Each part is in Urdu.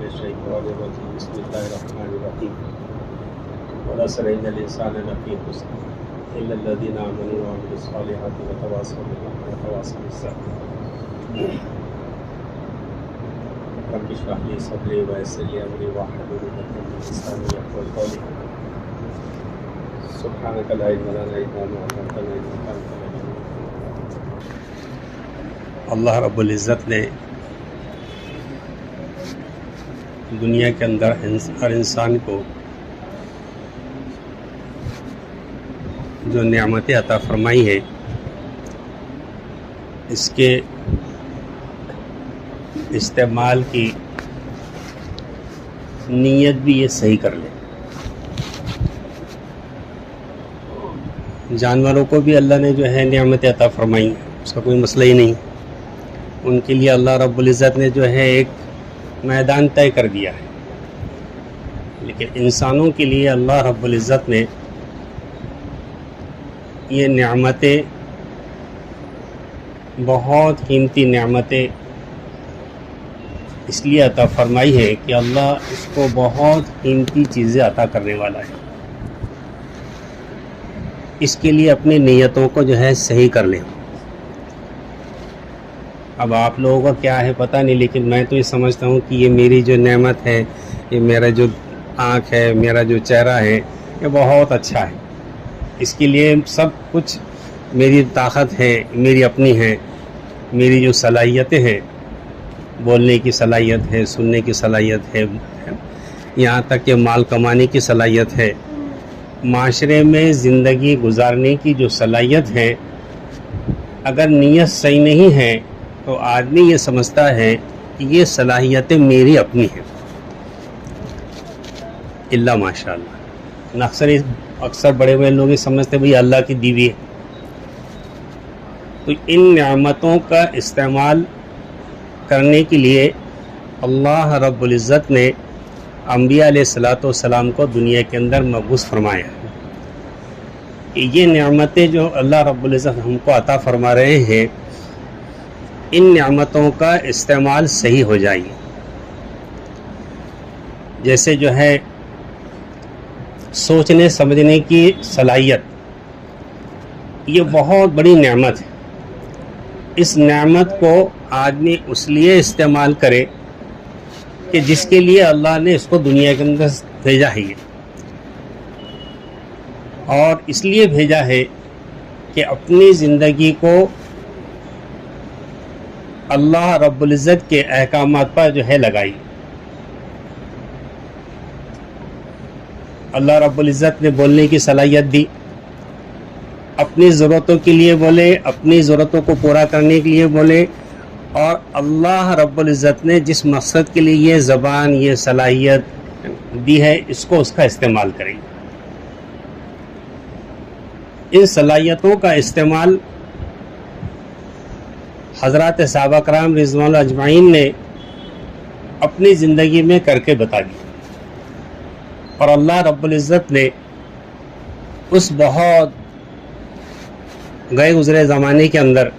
الشيطان الرجيم بسم الله الرحمن الرحيم والعصر إن الإنسان لفي خسر إلا الذين آمنوا وعملوا الصالحات وتواصوا بالحق وتواصوا بالصبر رب اشرح لي صدري ويسر لي أمري واحلل عقدة من لساني يفقهوا قولي سبحانك لا علم لنا إلا ما علمتنا إنك أنت العليم الحكيم۔ اللہ رب العزت نے دنیا کے اندر ہر انسان کو جو نعمتیں عطا فرمائی ہے اس کے استعمال کی نیت بھی یہ صحیح کر لے۔ جانوروں کو بھی اللہ نے جو ہے نعمتیں عطا فرمائی، اس کا کوئی مسئلہ ہی نہیں، ان کے لیے اللہ رب العزت نے جو ہے ایک میدان طے کر دیا ہے، لیکن انسانوں کے لیے اللہ رب العزت نے یہ نعمتیں، بہت قیمتی نعمتیں اس لیے عطا فرمائی ہے کہ اللہ اس کو بہت قیمتی چیزیں عطا کرنے والا ہے۔ اس کے لیے اپنی نیتوں کو جو ہے صحیح کر لیں۔ اب آپ لوگوں کا کیا ہے پتہ نہیں، لیکن میں تو یہ سمجھتا ہوں کہ یہ میری جو نعمت ہے، یہ میرا جو آنکھ ہے، میرا جو چہرہ ہے، یہ بہت اچھا ہے۔ اس کے لیے سب کچھ میری طاقت ہے، میری اپنی ہے، میری جو صلاحیتیں ہیں، بولنے کی صلاحیت ہے، سننے کی صلاحیت ہے، یہاں تک کہ مال کمانے کی صلاحیت ہے، معاشرے میں زندگی گزارنے کی جو صلاحیت ہے، اگر نیت صحیح نہیں ہے تو آدمی یہ سمجھتا ہے کہ یہ صلاحیتیں میری اپنی ہیں، اللہ ماشاء اللہ۔ اکثر بڑے بڑے لوگ یہ سمجھتے بھئی اللہ کی دیوی ہے۔ تو ان نعمتوں کا استعمال کرنے کے لیے اللہ رب العزت نے انبیاء علیہ السلام کو دنیا کے اندر مبعوث فرمایا کہ یہ نعمتیں جو اللہ رب العزت ہم کو عطا فرما رہے ہیں، ان نعمتوں کا استعمال صحیح ہو جائے۔ جیسے جو ہے سوچنے سمجھنے کی صلاحیت، یہ بہت بڑی نعمت ہے۔ اس نعمت کو آدمی اس لیے استعمال کرے کہ جس کے لیے اللہ نے اس کو دنیا کے اندر بھیجا ہے، اور اس لیے بھیجا ہے کہ اپنی زندگی کو اللہ رب العزت کے احکامات پر جو ہے لگائی۔ اللہ رب العزت نے بولنے کی صلاحیت دی، اپنی ضرورتوں کے لیے بولے، اپنی ضرورتوں کو پورا کرنے کے لیے بولے، اور اللہ رب العزت نے جس مقصد کے لیے یہ زبان، یہ صلاحیت دی ہے، اس کو اس کا استعمال کریں۔ ان صلاحیتوں کا استعمال حضرات صحابہ کرام رضوان اللہ اجمعین نے اپنی زندگی میں کر کے بتا دی، اور اللہ رب العزت نے اس بہت گئے گزرے زمانے کے اندر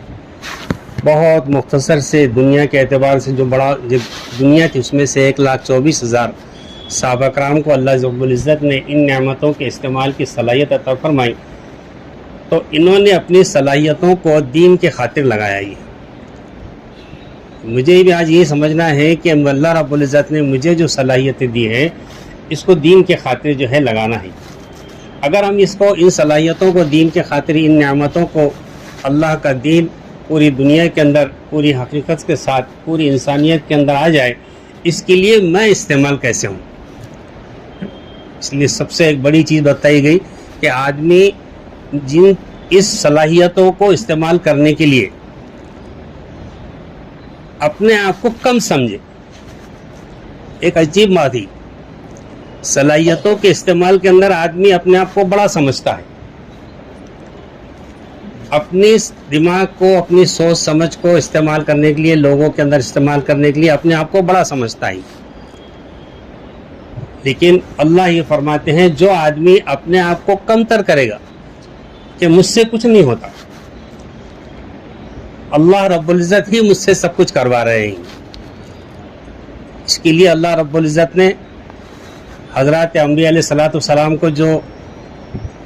بہت مختصر سے دنیا کے اعتبار سے جو بڑا دنیا تھی، اس میں سے 1,24,000 صحابہ کرام کو اللہ رب العزت نے ان نعمتوں کے استعمال کی صلاحیت عطا فرمائی، تو انہوں نے اپنی صلاحیتوں کو دین کے خاطر لگایا ہی۔ مجھے بھی آج یہ سمجھنا ہے کہ اللہ رب العزت نے مجھے جو صلاحیتیں دی ہیں، اس کو دین کے خاطر جو ہے لگانا ہے۔ اگر ہم ان صلاحیتوں کو دین کے خاطر، ان نعمتوں کو، اللہ کا دین پوری دنیا کے اندر پوری حقیقت کے ساتھ پوری انسانیت کے اندر آ جائے، اس کے لیے میں استعمال کیسے ہوں؟ اس لیے سب سے ایک بڑی چیز بتائی گئی کہ آدمی اس صلاحیتوں کو استعمال کرنے کے لیے اپنے آپ کو کم سمجھے۔ ایک عجیب بات ہی، صلاحیتوں کے استعمال کے اندر آدمی اپنے آپ کو بڑا سمجھتا ہے، اپنی دماغ کو، اپنی سوچ سمجھ کو استعمال کرنے کے لیے، لوگوں کے اندر استعمال کرنے کے لیے اپنے آپ کو بڑا سمجھتا ہے۔ لیکن اللہ یہ فرماتے ہیں جو آدمی اپنے آپ کو کم تر کرے گا کہ مجھ سے کچھ نہیں ہوتا، اللہ رب العزت ہی مجھ سے سب کچھ کروا رہے ہیں، اس کے لیے اللہ رب العزت نے حضرات انبیاء علیہ الصلوۃ والسلام کو جو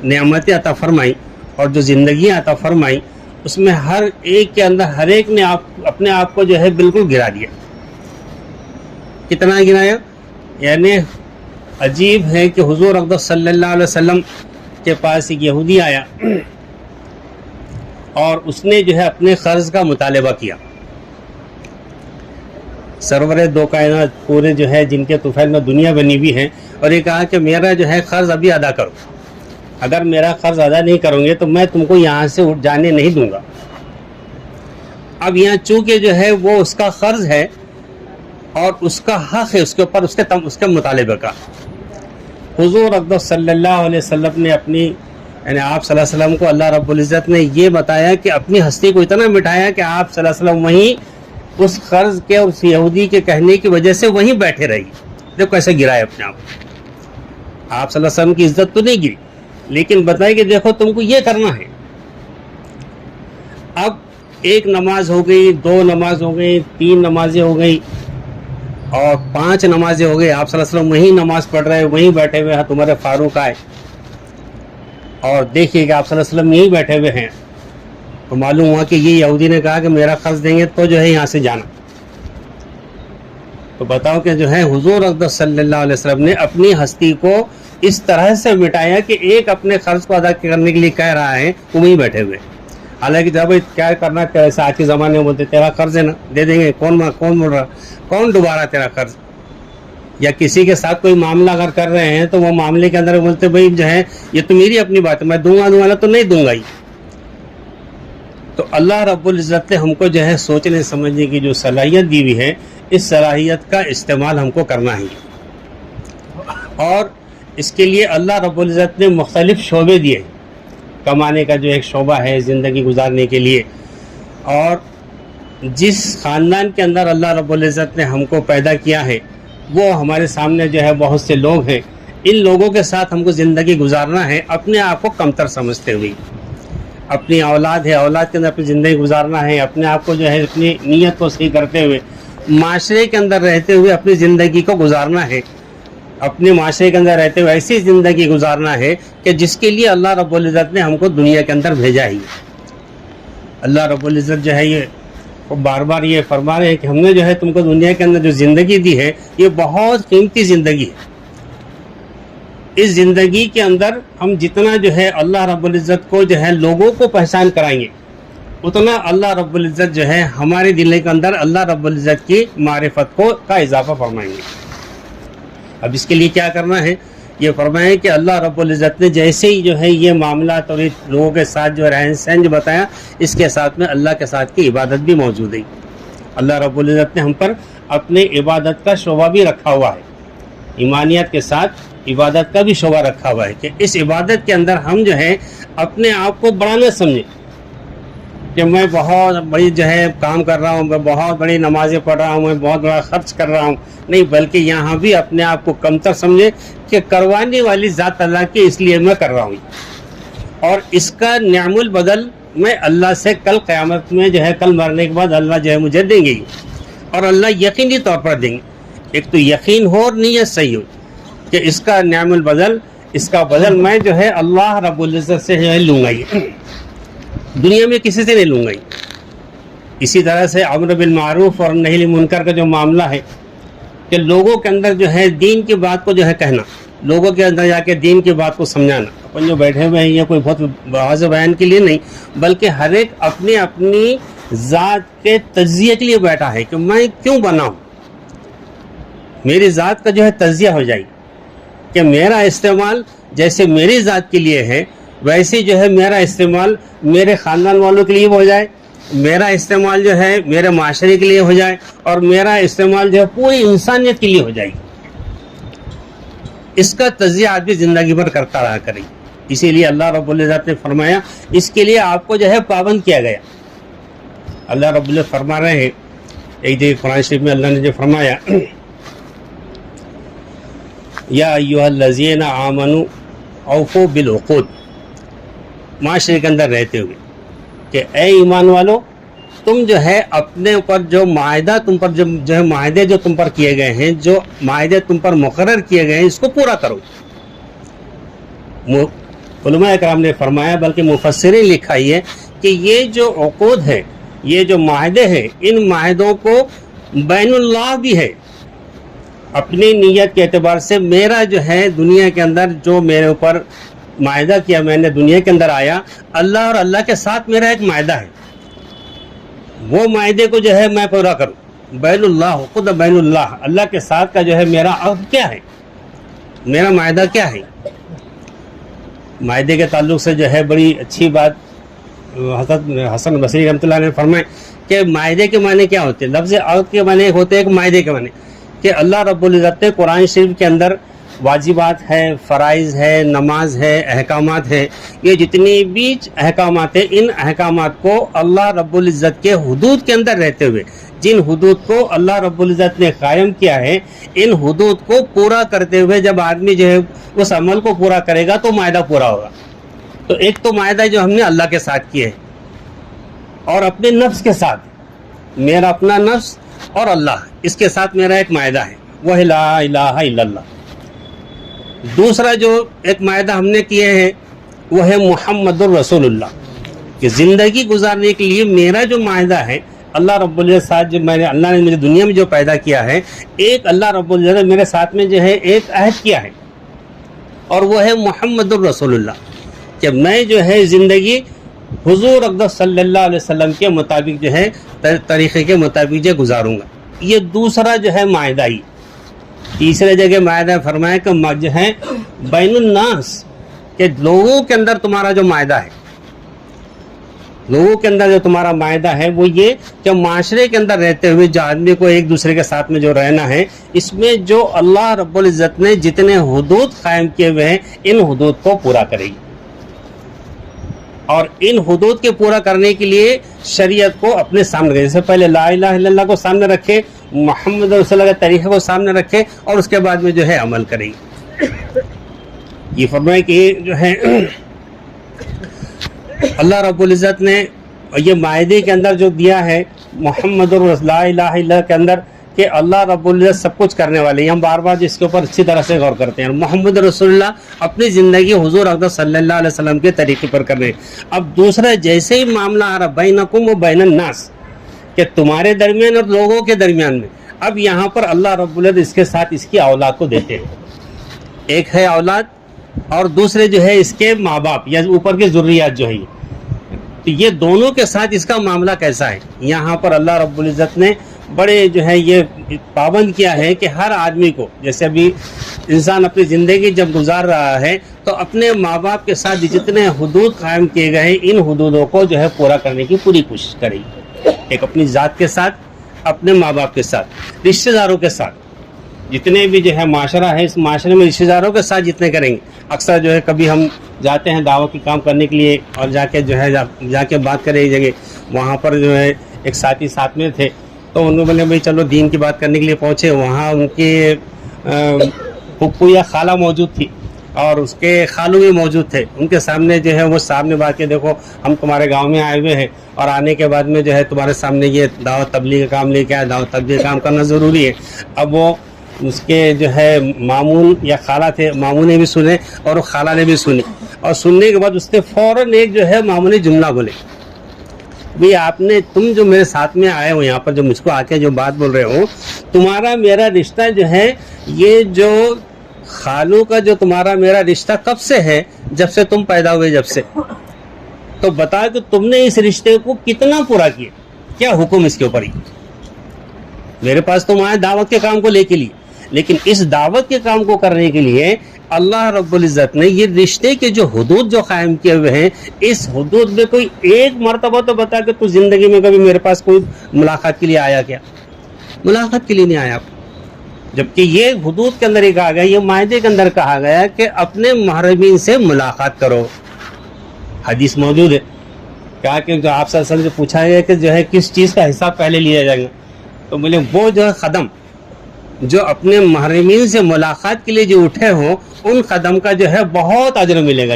نعمتیں عطا فرمائی اور جو زندگیاں عطا فرمائی، اس میں ہر ایک کے اندر ہر ایک نے اپنے آپ کو جو ہے بالکل گرا دیا۔ کتنا گرایا؟ یعنی عجیب ہے کہ حضور اقدس صلی اللہ علیہ وسلم کے پاس ایک یہودی آیا اور اس نے جو ہے اپنے قرض کا مطالبہ کیا۔ سرور دو کائنات پورے جو ہے جن کے طفیل میں دنیا بنی ہوئی ہے، اور یہ کہا کہ میرا جو ہے قرض ابھی ادا کرو، اگر میرا قرض ادا نہیں کرو گے تو میں تم کو یہاں سے اٹھ جانے نہیں دوں گا۔ اب یہاں چونکہ جو ہے وہ اس کا قرض ہے اور اس کا حق ہے اس کے اوپر اس کے مطالبے کا، حضور اقدس صلی اللہ علیہ وسلم نے اپنی یعنی آپ صلی اللہ علیہ وسلم کو اللہ رب العزت نے یہ بتایا کہ اپنی ہستی کو اتنا مٹھایا کہ آپ صلی اللہ علیہ وسلم وہیں اس قرض کے اور اس یہودی کے کہنے کی وجہ سے وہیں بیٹھے رہی۔ دیکھو کیسے گرائے اپنے آپ صلی اللہ علیہ وسلم کی عزت تو نہیں گری، لیکن بتائے کہ دیکھو تم کو یہ کرنا ہے۔ اب ایک نماز ہو گئی، 2 نماز ہو گئی، 3 نمازیں ہو گئی اور 5 نمازیں ہو گئی، آپ صلی اللہ علیہ وسلم وہیں نماز پڑھ رہے، وہیں بیٹھے ہوئے ہیں۔ تمہارے فاروق آئے اور دیکھیے کہ آپ صلی اللہ علیہ وسلم یہیں بیٹھے ہوئے ہیں، تو معلوم ہوا کہ یہ یہودی نے کہا کہ میرا قرض دیں گے تو جو ہے یہاں سے جانا۔ تو بتاؤ کہ جو ہے حضور اقدس صلی اللہ علیہ وسلم نے اپنی ہستی کو اس طرح سے مٹایا کہ ایک اپنے قرض کو ادا کرنے کے لیے کہہ رہا ہے، وہ وہیں بیٹھے ہوئے۔ حالانکہ جب کیا کرنا، ایسا آج کے زمانے میں بولتے تیرا قرض ہے نا، دے دیں گے، کون بول رہا، کون دوبارہ تیرا قرض؟ یا کسی کے ساتھ کوئی معاملہ اگر کر رہے ہیں تو وہ معاملے کے اندر بولتے بھائی جو ہے یہ تو میری اپنی بات ہے، میں دوں گا تو نہیں دوں گا ہی۔ تو اللہ رب العزت نے ہم کو جو ہے سوچنے سمجھنے کی جو صلاحیت دی ہوئی ہے، اس صلاحیت کا استعمال ہم کو کرنا ہی، اور اس کے لیے اللہ رب العزت نے مختلف شعبے دیے۔ کمانے کا جو ایک شعبہ ہے زندگی گزارنے کے لیے، اور جس خاندان کے اندر اللہ رب العزت نے ہم کو پیدا کیا ہے وہ ہمارے سامنے جو ہے بہت سے لوگ ہیں، ان لوگوں کے ساتھ ہم کو زندگی گزارنا ہے اپنے آپ کو کمتر سمجھتے ہوئے۔ اپنی اولاد ہے، اولاد کے اندر اپنی زندگی گزارنا ہے اپنے آپ کو جو ہے اپنی نیت کو صحیح کرتے ہوئے، معاشرے کے اندر رہتے ہوئے اپنی زندگی کو گزارنا ہے، اپنے معاشرے کے اندر رہتے ہوئے ایسی زندگی گزارنا ہے کہ جس کے لیے اللہ رب العزت نے ہم کو دنیا کے اندر بھیجا ہی۔ اللہ رب العزت جو ہے یہ بار بار یہ فرما رہے ہیں کہ ہم نے جو ہے تم کو دنیا کے اندر جو زندگی دی ہے یہ بہت قیمتی زندگی ہے۔ اس زندگی کے اندر ہم جتنا جو ہے اللہ رب العزت کو جو ہے لوگوں کو پہچان کرائیں گے، اتنا اللہ رب العزت جو ہے ہمارے دل کے اندر اللہ رب العزت کی معرفت کا اضافہ فرمائیں گے۔ اب اس کے لیے کیا کرنا ہے؟ یہ فرمائیں کہ اللہ رب العزت نے جیسے ہی جو ہے یہ معاملات اور لوگوں کے ساتھ جو رہن سہن جو بتایا، اس کے ساتھ میں اللہ کے ساتھ کی عبادت بھی موجود ہے۔ اللہ رب العزت نے ہم پر اپنے عبادت کا شعبہ بھی رکھا ہوا ہے، ایمانیت کے ساتھ عبادت کا بھی شعبہ رکھا ہوا ہے کہ اس عبادت کے اندر ہم جو ہے اپنے آپ کو بڑا نہ سمجھیں کہ میں بہت بڑی جو ہے کام کر رہا ہوں، میں بہت بڑی نمازیں پڑھ رہا ہوں، میں بہت بڑا خرچ کر رہا ہوں، نہیں، بلکہ یہاں بھی اپنے آپ کو کمتر سمجھے کہ کروانے والی ذات اللہ کی، اس لیے میں کر رہا ہوں، اور اس کا نعم البدل میں اللہ سے کل قیامت میں جو ہے کل مرنے کے بعد اللہ جو ہے مجھے دیں گے، اور اللہ یقینی طور پر دیں گے۔ ایک تو یقین ہو اور نیت صحیح ہو کہ اس کا نعم البدل، اس کا بدل میں جو ہے اللہ رب العزت سے جو ہے لوں گا، یہ دنیا میں کسی سے نہیں لوں گا۔ اسی طرح سے امر بالمعروف اور نہی عن المنکر کا جو معاملہ ہے کہ لوگوں کے اندر جو ہے دین کی بات کو جو ہے کہنا، لوگوں کے اندر جا کے دین کی بات کو سمجھانا، اپن جو بیٹھے ہوئے ہیں یہ کوئی بہت واضح بیان کے لیے نہیں، بلکہ ہر ایک اپنی اپنی ذات کے تجزیے کے لیے بیٹھا ہے کہ میں کیوں بنا ہوں، میری ذات کا جو ہے تجزیہ ہو جائے کہ میرا استعمال جیسے میری ذات کے لیے ہے ویسے جو ہے میرا استعمال میرے خاندان والوں کے لیے ہو جائے، میرا استعمال جو ہے میرے معاشرے کے لیے ہو جائے، اور میرا استعمال جو ہے پوری انسانیت کے لیے ہو جائے۔ اس کا تجزیہ آدمی زندگی بھر کرتا رہا کرے، اسی لیے اللہ رب العزت نے فرمایا اس کے لیے آپ کو جو ہے پابند کیا گیا۔ اللہ رب العزت فرما رہے ہیں ایک جگہ قرآن شریف میں اللہ نے جو فرمایا یا ایھا الذین آمنوا اوفوا بالعقود، معاشرے کے اندر رہتے ہوئے کہ اے ایمان والو تم جو ہے اپنے اوپر جو معاہدہ تم پر جو ہے معاہدے جو تم پر کیے گئے ہیں، جو معاہدے تم پر مقرر کیے گئے ہیں، اس کو پورا کرو۔ علماء اکرام نے فرمایا، بلکہ مفسرین لکھا ہے کہ یہ جو عقود ہے، یہ جو معاہدے ہیں، ان معاہدوں کو بین اللہ بھی ہے۔ اپنی نیت کے اعتبار سے میرا جو ہے دنیا کے اندر جو میرے اوپر معاہدہ کیا، میں نے دنیا کے اندر آیا، اللہ اور اللہ کے ساتھ میرا ایک معاہدہ ہے، وہ معاہدے کو جو ہے میں پورا کروں۔ بین اللہ، خود بین اللہ، اللہ کے ساتھ کا جو ہے میرا عہد کیا ہے، میرا معاہدہ کیا ہے۔ معاہدے کے تعلق سے جو ہے بڑی اچھی بات حضرت حسن بصری رحمۃ اللہ نے فرمائے کہ معاہدے کے معنی کیا ہوتے ہیں۔ لفظ عہد کے معنی ہوتے ہیں کہ معاہدے کے معنی کہ اللہ رب العزت نے قرآن شریف کے اندر واجبات ہے، فرائض ہے، نماز ہے، احکامات ہے، یہ جتنی بھی احکامات ہیں، ان احکامات کو اللہ رب العزت کے حدود کے اندر رہتے ہوئے، جن حدود کو اللہ رب العزت نے قائم کیا ہے، ان حدود کو پورا کرتے ہوئے جب آدمی جو ہے اس عمل کو پورا کرے گا تو معاہدہ پورا ہوگا۔ تو ایک تو معاہدہ جو ہم نے اللہ کے ساتھ کیا ہے اور اپنے نفس کے ساتھ، میرا اپنا نفس اور اللہ، اس کے ساتھ میرا ایک معاہدہ ہے، وہ لا الہ الا اللہ۔ دوسرا جو ایک معاہدہ ہم نے کیے ہیں وہ ہے محمد الرسول اللہ، کہ زندگی گزارنے کے لیے میرا جو معاہدہ ہے اللہ رب العزت ساتھ، جو اللہ نے مجھے دنیا میں جو پیدا کیا ہے، ایک اللہ رب العزت نے میرے ساتھ میں جو ہے ایک عہد کیا ہے، اور وہ ہے محمد الرسول اللہ، کہ میں جو ہے زندگی حضور اقدس صلی اللہ علیہ وسلم کے مطابق جو ہے طریقے کے مطابق جو گزاروں گا۔ یہ دوسرا جو ہے معاہدہ ہی۔ تیسرے جگہ معاہدہ فرمایا کہ جو ہے بین الناس، کہ لوگوں کے اندر تمہارا جو معاہدہ ہے، لوگوں کے اندر جو تمہارا معاہدہ ہے وہ یہ کہ معاشرے کے اندر رہتے ہوئے جو آدمی کو ایک دوسرے کے ساتھ میں جو رہنا ہے، اس میں جو اللہ رب العزت نے جتنے حدود قائم کیے ہوئے ہیں، ان حدود کو پورا کرے گی، اور ان حدود کے پورا کرنے کے لیے شریعت کو اپنے سامنے رکھے، جیسے پہلے لا الہ الا اللہ کو سامنے رکھے، محمد رسول اللہ کے طریقے کو سامنے رکھے، اور اس کے بعد میں جو ہے عمل کرے گی۔ یہ فرمائے کہ یہ جو ہے اللہ رب العزت نے یہ معاہدے کے اندر جو دیا ہے محمد الرسول لا الہ الا اللہ کے اندر، کہ اللہ رب العزت سب کچھ کرنے والے ہیں، ہم بار بار اس کے اوپر اچھی طرح سے غور کرتے ہیں۔ محمد رسول اللہ اپنی زندگی حضور اقدس صلی اللہ علیہ وسلم کے طریقے پر کر رہے ہیں۔ اب دوسرا جیسے ہی معاملہ آ رہا بینکم و بین الناس، کہ تمہارے درمیان اور لوگوں کے درمیان میں، اب یہاں پر اللہ رب العزت اس کے ساتھ اس کی اولاد کو دیتے ہیں، ایک ہے اولاد اور دوسرے جو ہے اس کے ماں باپ یا اوپر کے ذریات جو ہے، تو یہ دونوں کے ساتھ اس کا معاملہ کیسا ہے۔ یہاں پر اللہ رب العزت نے بڑے جو ہے یہ پابند کیا ہے کہ ہر آدمی کو، جیسے ابھی انسان اپنی زندگی جب گزار رہا ہے تو اپنے ماں باپ کے ساتھ جتنے حدود قائم کیے گئے ہیں، ان حدودوں کو جو ہے پورا کرنے کی پوری کوشش کرے گی، ایک اپنی ذات کے ساتھ، اپنے ماں باپ کے ساتھ، رشتہ داروں کے ساتھ، جتنے بھی جو ہے معاشرہ ہے، اس معاشرے میں رشتہ داروں کے ساتھ جتنے کریں گے۔ اکثر جو ہے کبھی ہم جاتے ہیں دعوت کی کام کرنے کے لیے، اور جا کے جو ہے جا کے بات کرے ایک جگہ، وہاں پر جو ہے ایک ساتھی ساتھ میں تھے، تو انہوں نے بولے بھائی چلو دین کی بات کرنے کے لیے پہنچے، وہاں ان کے پھپھو یا خالہ موجود تھی، اور اس کے خالو بھی موجود تھے۔ ان کے سامنے جو ہے وہ سامنے بات کے دیکھو ہم تمہارے گاؤں میں آئے ہوئے ہیں، اور آنے کے بعد میں جو ہے تمہارے سامنے یہ دعوت تبلیغ کا کام لے کے آئے، دعوت تبلیغ کا کام کرنا ضروری ہے۔ اب وہ اس کے جو ہے مامون یا خالہ تھے، ماموں نے بھی سنے اور خالہ نے بھی سنی، اور سننے کے بعد اس نے فوراً ایک جو ہے ماموں نے جملہ بولے، بھئی آپ نے، تم جو میرے ساتھ میں آئے ہو یہاں پر، جو مجھ کو آ کے جو بات بول رہے ہو، تمہارا میرا رشتہ جو ہے، یہ جو خالو کا جو تمہارا میرا رشتہ کب سے ہے؟ جب سے تم پیدا ہوئے، جب سے۔ تو بتا کہ تم نے اس رشتے کو کتنا پورا کیا، کیا حکم اس کے اوپر ہی؟ میرے پاس تم آئے دعوت کے کام کو لے کے لیے، لیکن اس دعوت کے کام کو کرنے کے لیے اللہ رب العزت نے یہ رشتے کے جو حدود جو قائم کیے ہوئے ہیں، اس حدود میں کوئی ایک مرتبہ تو بتا کہ تو زندگی میں کبھی میرے پاس کوئی ملاقات کے لیے آیا کیا؟ ملاقات کے لیے نہیں آیا، جبکہ یہ حدود کے اندر ہی کہا گیا، یہ معاہدے کے اندر کہا گیا کہ اپنے محرمین سے ملاقات کرو۔ حدیث موجود ہے، کہا کہ جو آپ صلی اللہ علیہ وسلم سے پوچھا گیا کہ جو ہے کس چیز کا حساب پہلے لیا جائے گا، تو بولے وہ جو ہے قدم جو اپنے محرمین سے ملاقات کے لیے جو اٹھے ہوں، ان قدم کا جو ہے بہت اجر ملے گا۔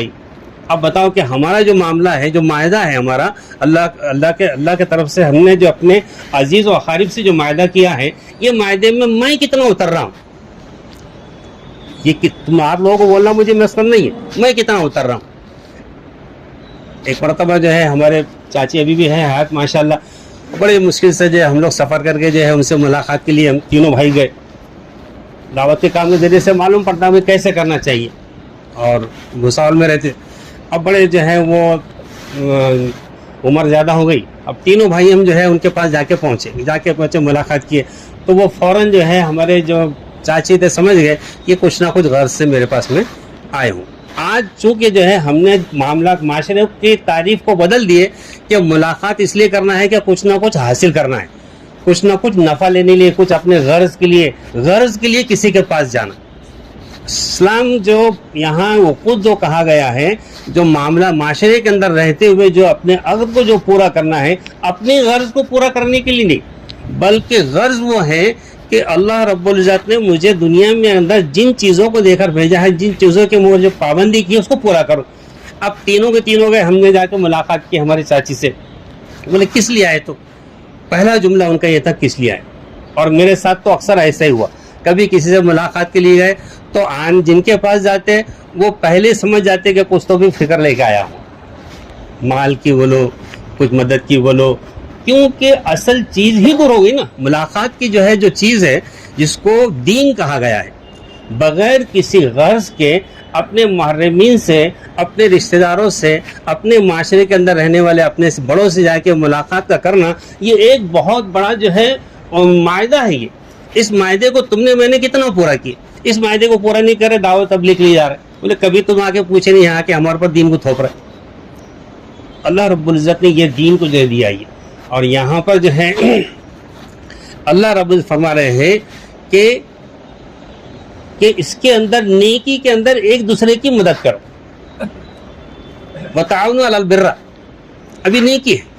اب بتاؤ کہ ہمارا جو معاملہ ہے، جو معاہدہ ہے ہمارا اللہ کے طرف سے ہم نے جو اپنے عزیز و اقارب سے جو معاہدہ کیا ہے، یہ معاہدے میں کتنا اتر رہا ہوں؟ یہ تم آپ لوگوں کو بولنا مجھے مسئلہ نہیں ہے، میں کتنا اتر رہا ہوں۔ ایک مرتبہ جو ہے ہمارے چاچی ابھی بھی ہیں حیات ماشاءاللہ، بڑے مشکل سے جو ہے ہم لوگ سفر کر کے جو ہے ان سے ملاقات کے لیے ہم تینوں بھائی گئے۔ دعوت کے کام کے ذریعے سے معلوم پڑتا ہے کیسے کرنا چاہیے، اور بھساول میں رہتے۔ اب بڑے جو ہے وہ عمر زیادہ ہو گئی، اب تینوں بھائی ہم جو ہے ان کے پاس جا کے پہنچے ملاقات کیے، تو وہ فوراً جو ہے ہمارے جو چاچی تھے سمجھ گئے کہ کچھ نہ کچھ غرض سے میرے پاس میں آئے ہوں۔ آج چونکہ جو ہے ہم نے معاملات معاشرے کی تعریف کو بدل دیے کہ ملاقات اس لیے کرنا ہے کہ کچھ نہ کچھ حاصل کرنا ہے، کچھ نہ کچھ نفع لینے کے لیے، کچھ اپنے غرض کے لیے کسی کے پاس جانا۔ اسلام جو یہاں وقوع جو کہا گیا ہے، جو معاملہ معاشرے کے اندر رہتے ہوئے جو اپنے عقد کو جو پورا کرنا ہے، اپنی غرض کو پورا کرنے کے لیے نہیں، بلکہ غرض وہ ہے کہ اللہ رب العزت نے مجھے دنیا میں اندر جن چیزوں کو دے کر بھیجا ہے، جن چیزوں کی مجھے پابندی کی اس کو پورا کرو۔ اب تینوں کے تینوں گئے، ہم نے جا کے ملاقات کی ہماری چاچی سے، بولے کس لیے آئے؟ تو پہلا جملہ ان کا یہ تھا کس لیے آئے؟ اور میرے ساتھ تو اکثر ایسا ہی ہوا، کبھی کسی سے ملاقات کے لیے گئے تو جن کے پاس جاتے وہ پہلے سمجھ جاتے کہ کچھ تو بھی فکر لے کے آیا ہوں، مال کی بولو، کچھ مدد کی بولو، کیونکہ اصل چیز ہی پر ہوگی نا۔ ملاقات کی جو ہے جو چیز ہے جس کو دین کہا گیا ہے، بغیر کسی غرض کے اپنے محرمین سے، اپنے رشتہ داروں سے، اپنے معاشرے کے اندر رہنے والے اپنے بڑوں سے جا کے ملاقات کا کرنا، یہ ایک بہت بڑا جو ہے معاہدہ ہے۔ یہ اس معاہدے کو تم نے میں نے کتنا پورا کیا؟ اس معاہدے کو پورا نہیں کرے دعوت تبلیغ لیے جا رہے، بولے کبھی تم آ کے پوچھے نہیں یہاں کہ ہمارے پر دین کو تھوپ رہے۔ اللہ رب العزت نے یہ دین کو دے دیا یہ، اور یہاں پر جو ہے اللہ رب العزت فرما رہے ہیں کہ اس کے اندر نیکی کے اندر ایک دوسرے کی مدد کرو، وتعاونوا علی البر، ابھی نیکی ہے،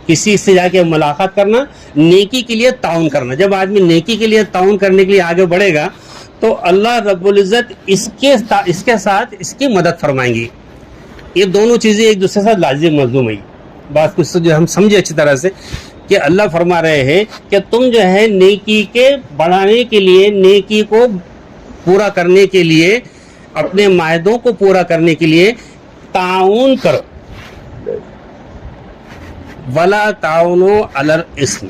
کسی سے جا کے ملاقات کرنا، نیکی کے لیے تعاون کرنا۔ جب آدمی نیکی کے لیے تعاون کرنے کے لیے آگے بڑھے گا تو اللہ رب العزت اس کے ساتھ اس کی مدد فرمائیں گی۔ یہ دونوں چیزیں ایک دوسرے سے لازم ملزوم ہیں۔ بات کچھ جو ہم سمجھے اچھی طرح سے کہ اللہ فرما رہے ہیں کہ تم جو ہے نیکی کے بڑھانے کے لیے، نیکی کو پورا کرنے کے لیے، اپنے معاہدوں کو پورا کرنے کے لیے تعاون کرو، ولا تعاونوا علی الاثم،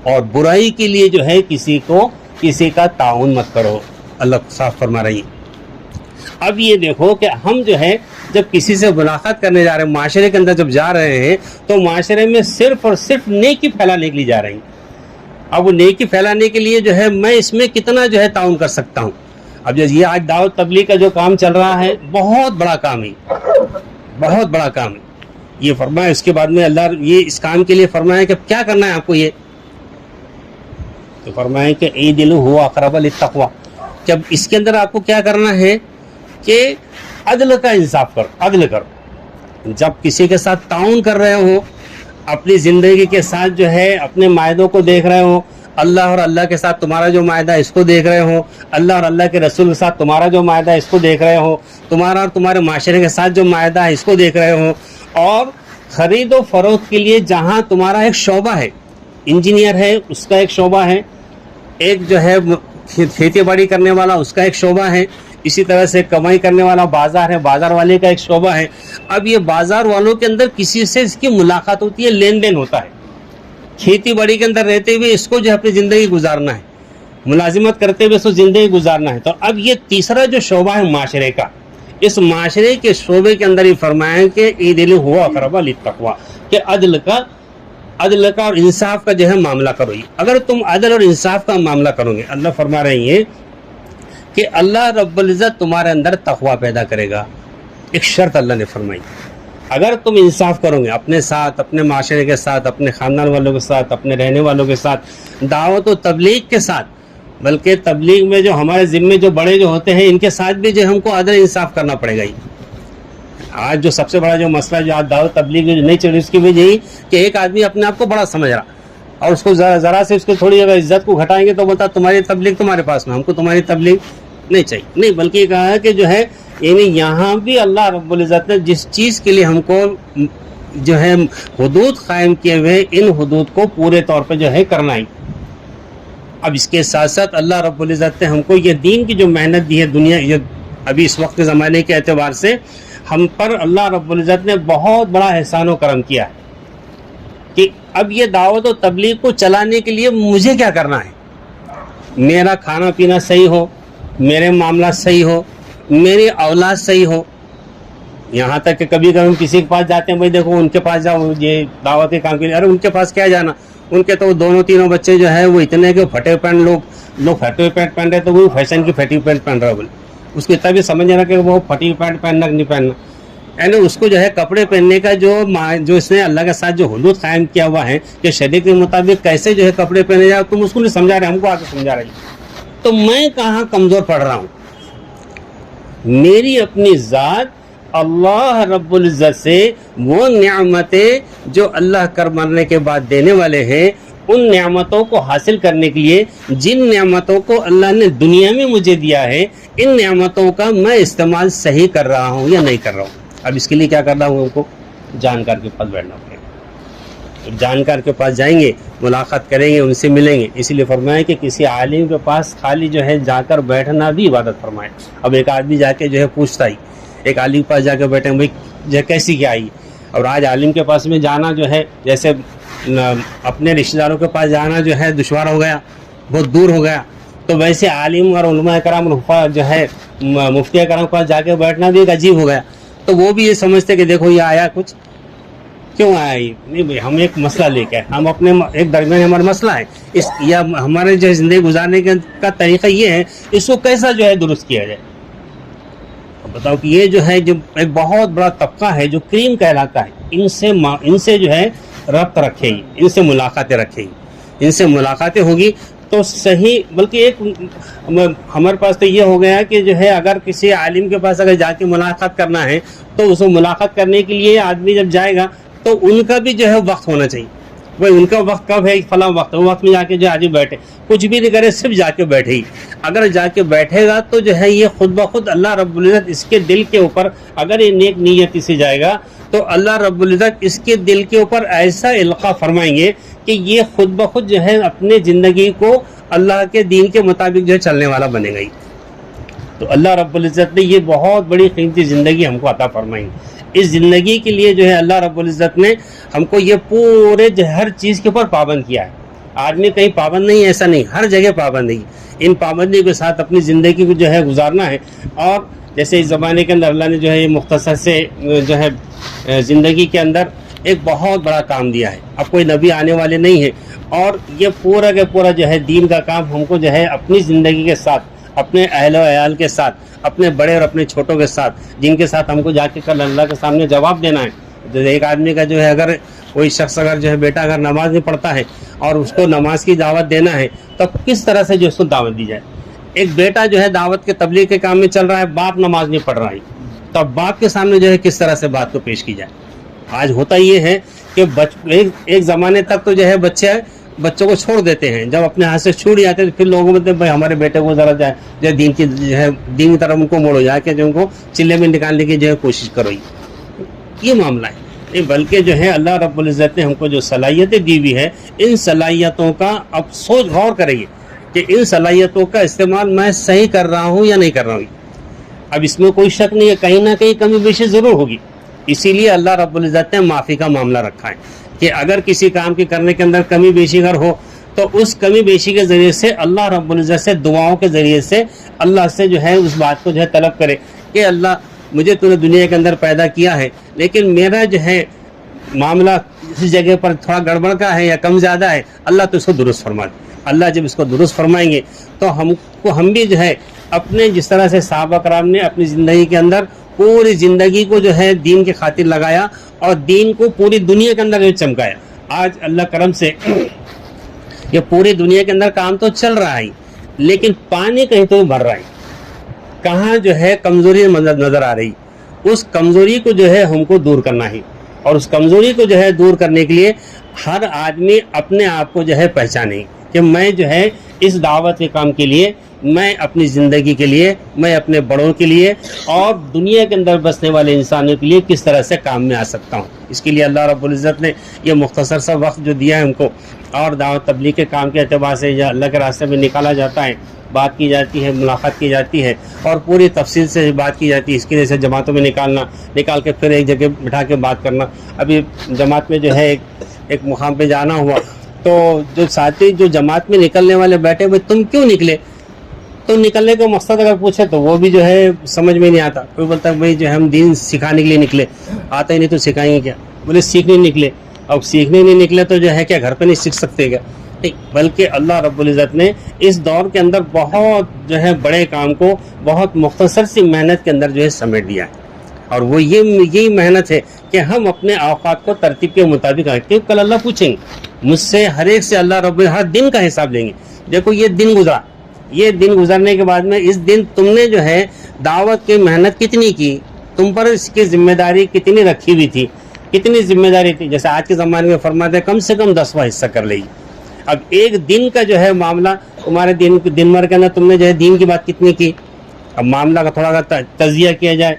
اور برائی کے لیے جو ہے کسی کا تعاون مت کرو، اللہ صاف فرما رہی ہے۔ اب یہ دیکھو کہ ہم جو ہے جب کسی سے ملاقات کرنے جا رہے ہیں، معاشرے کے اندر جب جا رہے ہیں تو معاشرے میں صرف اور صرف نیکی پھیلانے کے لیے جا رہے ہیں۔ اب وہ نیکی پھیلانے کے لیے جو ہے میں اس میں کتنا جو ہے تعاون کر سکتا ہوں۔ اب یہ آج دعوت تبلیغ کا جو کام چل رہا ہے بہت بڑا کام ہے، بہت بڑا کام ہے۔ یہ فرمایا اس کے بعد میں اللہ یہ اس کام کے لیے فرمایا کہ کیا کرنا ہے آپ کو، یہ تو فرمایا کہ اعدلوا هو اقرب للتقوی، جب اس کے اندر آپ کو کیا کرنا ہے کہ عدل کا انصاف کرو، عدل کرو۔ جب کسی کے ساتھ تعاون کر رہے ہو، اپنی زندگی کے ساتھ جو ہے اپنے معاہدوں کو دیکھ رہے ہو، اللہ اور اللہ کے ساتھ تمہارا جو معاہدہ ہے اس کو دیکھ رہے ہو، اللہ اور اللہ کے رسول کے ساتھ تمہارا جو معاہدہ ہے اس کو دیکھ رہے ہو، تمہارا اور تمہارے معاشرے کے ساتھ جو معاہدہ ہے اس کو دیکھ رہے ہو، اور خرید و فروخت کے لیے جہاں تمہارا ایک شعبہ ہے، انجینئر ہے اس کا ایک شعبہ ہے، ایک جو ہے کھیتی باڑی کرنے والا اس کا ایک شعبہ ہے، اسی طرح سے کمائی کرنے والا بازار ہے، بازار والے کا ایک شعبہ ہے۔ اب یہ بازار والوں کے اندر کسی سے اس کی ملاقات ہوتی ہے، لین دین ہوتا ہے۔ کھیتی باڑی کے اندر رہتے ہوئے اس کو جو اپنی زندگی گزارنا ہے، ملازمت کرتے ہوئے اس کو زندگی گزارنا ہے۔ تو اب یہ تیسرا جو شعبہ ہے معاشرے کا، اس معاشرے کے شعبے کے اندر ہی فرمایا کہ اعدلوا هو اقرب للتقوی، کہ عدل کا اور انصاف کا جو ہے معاملہ کرو۔ اگر تم عدل اور انصاف کا معاملہ کرو گے، اللہ فرما رہی ہے کہ اللہ رب العزت تمہارے اندر تقوی پیدا کرے گا۔ ایک شرط اللہ نے فرمائی، اگر تم انصاف کرو گے اپنے ساتھ، اپنے معاشرے کے ساتھ، اپنے خاندان والوں کے ساتھ، اپنے رہنے والوں کے ساتھ، دعوت و تبلیغ کے ساتھ، بلکہ تبلیغ میں جو ہمارے ذمے جو بڑے جو ہوتے ہیں ان کے ساتھ بھی جو ہم کو عدل انصاف کرنا پڑے گا۔ آج جو سب سے بڑا جو مسئلہ جو آج دعوت تبلیغ جو نہیں چل رہی، اس کی وجہ یہی کہ ایک آدمی اپنے آپ کو بڑا سمجھ رہا، اور اس کو ذرا سے اس کو تھوڑی اگر عزت کو گھٹائیں گے تو بتا تمہاری تبلیغ تمہارے پاس میں، ہم کو تمہاری تبلیغ نہیں چاہیے۔ نہیں، بلکہ یہ کہا ہے کہ جو ہے یعنی یہاں بھی اللہ رب العزت نے جس چیز کے لیے ہم کو جو ہے حدود قائم کیے ہوئے، ان حدود کو پورے طور پہ جو ہے کرنا ہی۔ اب اس کے ساتھ ساتھ اللہ رب العزت نے ہم کو یہ دین کی جو محنت دی ہے، دنیا یہ ابھی اس وقت کے زمانے کے اعتبار سے ہم پر اللہ رب العزت نے بہت بڑا احسان و کرم کیا ہے کہ اب یہ دعوت و تبلیغ کو چلانے کے لیے مجھے کیا کرنا ہے، میرا کھانا پینا صحیح ہو، میرے معاملات صحیح ہو، میری اولاد صحیح ہو۔ یہاں تک کہ کبھی کبھی ہم کسی کے پاس جاتے ہیں، بھائی دیکھو ان کے پاس جاؤ یہ دعوت کے کام کے لیے، ارے ان کے پاس کیا جانا، ان کے تو دونوں تینوں بچے جو ہے وہ اتنے کہ پھٹے پینٹ لوگ پھٹے ہوئے پینٹ پہن رہے تو وہ فیشن کی پھٹی ہوئی پینٹ پہن رہا ہے، بولے اس کو اتنا بھی سمجھ رہا کہ وہ پھٹی ہوئی پینٹ پہننا نہیں پہننا، یعنی اس کو جو ہے کپڑے پہننے کا جو اس نے اللہ کے ساتھ جو حدود قائم کیا ہوا ہے کہ شریعت کے مطابق کیسے جو ہے کپڑے پہنے جائے، تم اس کو نہیں سمجھا رہے، ہم کو آگے سمجھا رہی، تو میں کہاں کمزور پڑ رہا ہوں؟ میری اپنی ذات اللہ رب العزت سے وہ نعمتیں جو اللہ کر مرنے کے بعد دینے والے ہیں، ان نعمتوں کو حاصل کرنے کے لیے جن نعمتوں کو اللہ نے دنیا میں مجھے دیا ہے، ان نعمتوں کا میں استعمال صحیح کر رہا ہوں یا نہیں کر رہا ہوں۔ اب اس کے لیے کیا کرنا ہوں؟ ہم کو جانکار کے پاس بیٹھنا پڑے گا، جانکار کے پاس جائیں گے، ملاقات کریں گے، ان سے ملیں گے۔ اسی لیے فرمایا کہ کسی عالم کے پاس خالی جو ہے جا کر بیٹھنا بھی عبادت فرمائے۔ اب ایک آدمی جا کے جو ہے پوچھتا ہی، ایک عالم کے پاس جا کے بیٹھے بھائی جو ہے کیسی کیا آئی، اور آج عالم کے پاس میں جانا جو ہے جیسے اپنے رشتہ داروں کے پاس جانا جو ہے دشوار ہو گیا، بہت دور ہو گیا، تو ویسے عالم اور علماء کرام جو ہے مفتی کرام کے پاس جا کے بیٹھنا بھی ایک عجیب ہو گیا۔ تو وہ بھی یہ سمجھتے کہ دیکھو یہ آیا کچھ کیوں آیا، یہ نہیں بھائی ہم ایک مسئلہ لے کے ہم اپنے ایک درمیان ہمارا مسئلہ ہے، اس یا ہمارے جو زندگی گزارنے کا طریقہ یہ ہے، اس کو کیسا جو ہے درست کیا جائے۔ بتاؤ کہ یہ جو ہے جو ایک بہت بڑا طبقہ ہے جو کریم کہلاتا ہے، ان سے جو ہے ربط رکھے گی، ان سے ملاقاتیں رکھے گی، ان سے ملاقاتیں ہوگی تو صحیح۔ بلکہ ایک ہمارے پاس تو یہ ہو گیا کہ جو ہے اگر کسی عالم کے پاس اگر جا کے ملاقات کرنا ہے تو اس کو ملاقات کرنے کے لیے آدمی جب جائے گا تو ان کا بھی جو ہے وقت ہونا چاہیے، بھائی ان کا وقت کب ہے، فلاں وقت، وہ وقت میں جا کے جو آدمی بیٹھے، کچھ بھی نہیں کرے، صرف جا کے بیٹھے ہی۔ اگر جا کے بیٹھے گا تو جو ہے یہ خود بخود اللہ رب العزت اس کے دل کے اوپر اگر یہ نیک نیتی سے جائے گا تو اللہ رب العزت اس کے دل کے اوپر ایسا القاء فرمائیں گے کہ یہ خود بخود جو ہے اپنے زندگی کو اللہ کے دین کے مطابق جو ہے چلنے والا بنے گا۔ تو اللہ رب العزت نے یہ بہت بڑی قیمتی زندگی ہم کو عطا فرمائی۔ اس زندگی کے لیے جو ہے اللہ رب العزت نے ہم کو یہ پورے ہر چیز کے اوپر پابند کیا ہے۔ آدمی کہیں پابند نہیں، ایسا نہیں، ہر جگہ پابند نہیں۔ ان پابندی کے ساتھ اپنی زندگی کو جو ہے گزارنا ہے۔ اور جیسے اس زمانے کے اندر اللہ نے جو ہے یہ مختصر سے جو ہے زندگی کے اندر ایک بہت بڑا کام دیا ہے، اب کوئی نبی آنے والے نہیں ہے، اور یہ پورا کے پورا جو ہے دین کا کام ہم کو جو ہے اپنی زندگی کے ساتھ، اپنے اہل و عیال کے ساتھ، اپنے بڑے اور اپنے چھوٹوں کے ساتھ، جن کے ساتھ ہم کو جا کے کل اللہ کے سامنے جواب دینا ہے۔ جیسے ایک آدمی کا جو ہے اگر کوئی شخص اگر جو ہے بیٹا اگر نماز نہیں پڑھتا ہے اور اس کو نماز کی دعوت دینا ہے تو کس طرح سے جو اس کو دعوت دی جائے۔ ایک بیٹا جو ہے دعوت کے تبلیغ کے کام میں چل رہا ہے، باپ نماز نہیں پڑھ رہا ہے، تو اب باپ کے سامنے جو ہے کس طرح سے بات کو پیش کی جائے۔ آج ہوتا یہ ہے کہ ایک زمانے تک تو جو ہے بچوں کو چھوڑ دیتے ہیں، جب اپنے ہاتھ سے چھوٹ جاتے ہیں تو پھر لوگوں میں بھائی ہمارے بیٹے کو ذرا جو ہے دین کی طرف ان کو موڑو، جا کے جو ان کو چلے میں نکالنے کی جو ہے کوشش کرو۔ یہ معاملہ ہے نہیں، بلکہ جو ہے اللہ رب العزت نے ہم کو جو صلاحیتیں دی ہوئی ہے، ان صلاحیتوں کا اب سوچ غور کریں کہ ان صلاحیتوں کا استعمال میں صحیح کر رہا ہوں یا نہیں کر رہا ہوں۔ اب اس میں کوئی شک نہیں ہے، کہیں نہ کہیں کمی بیشی ضرور ہوگی، اسی لیے اللہ رب العزت نے معافی کا معاملہ رکھا ہے کہ اگر کسی کام کے کرنے کے اندر کمی بیشی اگر ہو تو اس کمی بیشی کے ذریعے سے اللہ رب العزت سے دعاؤں کے ذریعے سے اللہ سے جو ہے اس بات کو جو ہے طلب کرے کہ اللہ مجھے تو نے دنیا کے اندر پیدا کیا ہے، لیکن میرا جو ہے معاملہ اس جگہ پر تھوڑا گڑبڑ کا ہے یا کم زیادہ ہے، اللہ تو اس کو درست فرما دے۔ اللہ جب اس کو درست فرمائیں گے تو ہم بھی جو ہے اپنے جس طرح سے صحابہ کرام نے اپنی زندگی کے اندر پوری زندگی کو جو ہے دین کے خاطر لگایا اور دین کو پوری دنیا کے اندر چمکایا، آج اللہ کرم سے یہ پوری دنیا کے اندر کام تو چل رہا ہے، لیکن پانی کہیں تو بھر رہا ہے، کہاں جو ہے کمزوری نظر آ رہی، اس کمزوری کو جو ہے ہم کو دور کرنا ہے، اور اس کمزوری کو جو ہے دور کرنے کے لیے ہر آدمی اپنے آپ کو جو ہے پہچانے کہ میں جو ہے اس دعوت کے کام کے لیے میں اپنی زندگی کے لیے، میں اپنے بڑوں کے لیے اور دنیا کے اندر بسنے والے انسانوں کے لیے کس طرح سے کام میں آ سکتا ہوں۔ اس کے لیے اللہ رب العزت نے یہ مختصر سا وقت جو دیا ہے ہم کو، اور دعوت تبلیغ کے کام کے اعتبار سے یا اللہ کے راستے میں نکالا جاتا ہے، بات کی جاتی ہے، ملاقات کی جاتی ہے اور پوری تفصیل سے بات کی جاتی ہے۔ اس کی وجہ سے جماعتوں میں نکال کے پھر ایک جگہ بٹھا کے بات کرنا۔ ابھی جماعت میں جو ہے ایک مقام پہ جانا ہوا تو جو ساتھی جو جماعت میں نکلنے والے بیٹھے ہوئے، تم کیوں نکلے؟ تو نکلنے کا مقصد اگر پوچھے تو وہ بھی جو ہے سمجھ میں نہیں آتا۔ کوئی بولتا ہے بھائی جو ہے ہم دین سکھانے کے لیے نکلے، آتا ہی نہیں تو سکھائیں گے کیا؟ بولے سیکھنے نکلے، اب سیکھنے نہیں نکلے تو جو ہے کیا گھر پہ نہیں سیکھ سکتے کیا؟ بلکہ اللہ رب العزت نے اس دور کے اندر بہت جو ہے بڑے کام کو بہت مختصر سی محنت کے اندر جو ہے سمیٹ دیا ہے، اور وہ یہی محنت ہے کہ ہم اپنے اوقات کو ترتیب کے مطابق رکھیں۔ کل اللہ پوچھیں گے مجھ سے، ہر ایک سے اللہ رب ہر دن کا حساب لیں گے۔ دیکھو یہ دن گزرا، یہ دن گزرنے کے بعد میں اس دن تم نے جو ہے دعوت کی محنت کتنی کی، تم پر اس کی ذمہ داری کتنی رکھی ہوئی تھی، کتنی ذمہ داری تھی۔ جیسے آج کے زمانے میں فرماتے ہیں کم سے کم 10واں حصہ کر لے گی۔ اب ایک دن کا جو ہے معاملہ تمہارے دن بھر کے اندر تم نے جو ہے دین کی بات کتنی کی۔ اب معاملہ کا تھوڑا سا تجزیہ کیا جائے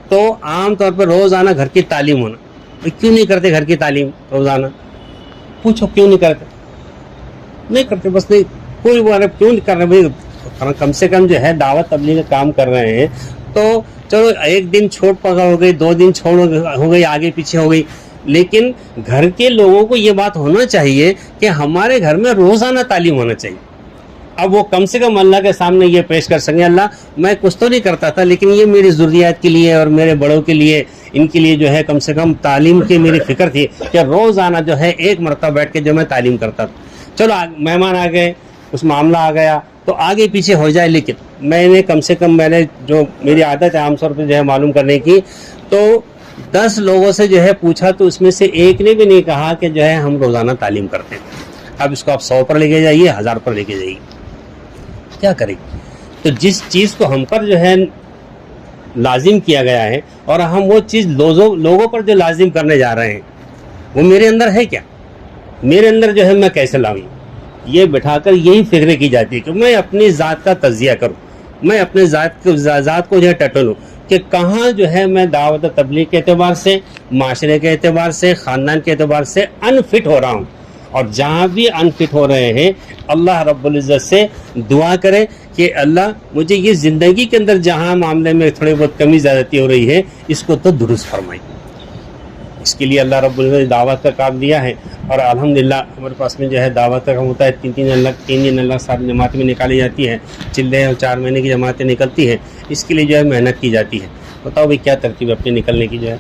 تو عام طور پر روزانہ گھر کی تعلیم ہونا۔ کیوں نہیں کرتے گھر کی تعلیم روزانہ؟ پوچھو کیوں نہیں کرتے؟ نہیں کرتے، بس نہیں، کوئی وہ کیوں نہیں کر رہے بھائی؟ کم سے کم جو ہے دعوت تبلیغ کا کام کر رہے ہیں تو چلو ایک دن چھوٹ پکڑ ہو گئی، 2 دن چھوڑ ہو گئی، آگے پیچھے ہو گئی، لیکن گھر کے لوگوں کو یہ بات ہونا چاہیے کہ ہمارے گھر میں روزانہ تعلیم ہونا چاہیے۔ اب وہ کم سے کم اللہ کے سامنے یہ پیش کر سکیں، اللہ میں کچھ تو نہیں کرتا تھا لیکن یہ میری ضروریات کے لیے اور میرے بڑوں کے لیے، ان کے لیے جو ہے کم سے کم تعلیم کی میری فکر تھی کہ روزانہ جو ہے ایک مرتبہ بیٹھ کے جو میں تعلیم کرتا تھا۔ چلو مہمان آ گئے، اس معاملہ آ گیا تو آگے پیچھے ہو جائے، لیکن میں نے کم سے کم میں نے جو میری عادت ہے عام طور پہ جو ہے معلوم کرنے کی، تو 10 لوگوں سے جو ہے پوچھا تو اس میں سے ایک نے بھی نہیں کہا کہ جو ہے ہم روزانہ تعلیم کرتے ہیں۔ اب اس کو آپ 100 پر لے کے جائیے، 1000 پر لے کے جائیے، کیا کریں؟ تو جس چیز کو ہم پر جو ہے لازم کیا گیا ہے اور ہم وہ چیز لوگوں پر جو لازم کرنے جا رہے ہیں وہ میرے اندر ہے کیا؟ میرے اندر جو ہے میں کیسے لاؤں؟ یہ بٹھا کر یہی فکر کی جاتی ہے کہ میں اپنی ذات کا تجزیہ کروں، میں اپنے ذات کو جو ہے ٹٹولوں کہ کہاں جو ہے میں دعوت تبلیغ کے اعتبار سے، معاشرے کے اعتبار سے، خاندان کے اعتبار سے انفٹ ہو رہا ہوں، اور جہاں بھی انفٹ ہو رہے ہیں اللہ رب العزت سے دعا کرے کہ اللہ مجھے یہ زندگی کے اندر جہاں معاملے میں تھوڑی بہت کمی زیادتی ہو رہی ہے اس کو تو درست فرمائی۔ اس کے لیے اللہ رب العزت نے دعوت کا کام دیا ہے، اور الحمدللہ ہمارے پاس میں جو ہے دعوت کا کام ہوتا ہے۔ 3 دن اللہ ساری جماعت میں نکالی جاتی ہے، چلے اور 4 مہینے کی جماعتیں نکلتی ہیں، اس کے لیے جو ہے محنت کی جاتی ہے۔ بتاؤ بھائی کیا ترتیب ہے اپنے نکلنے کی جو ہے؟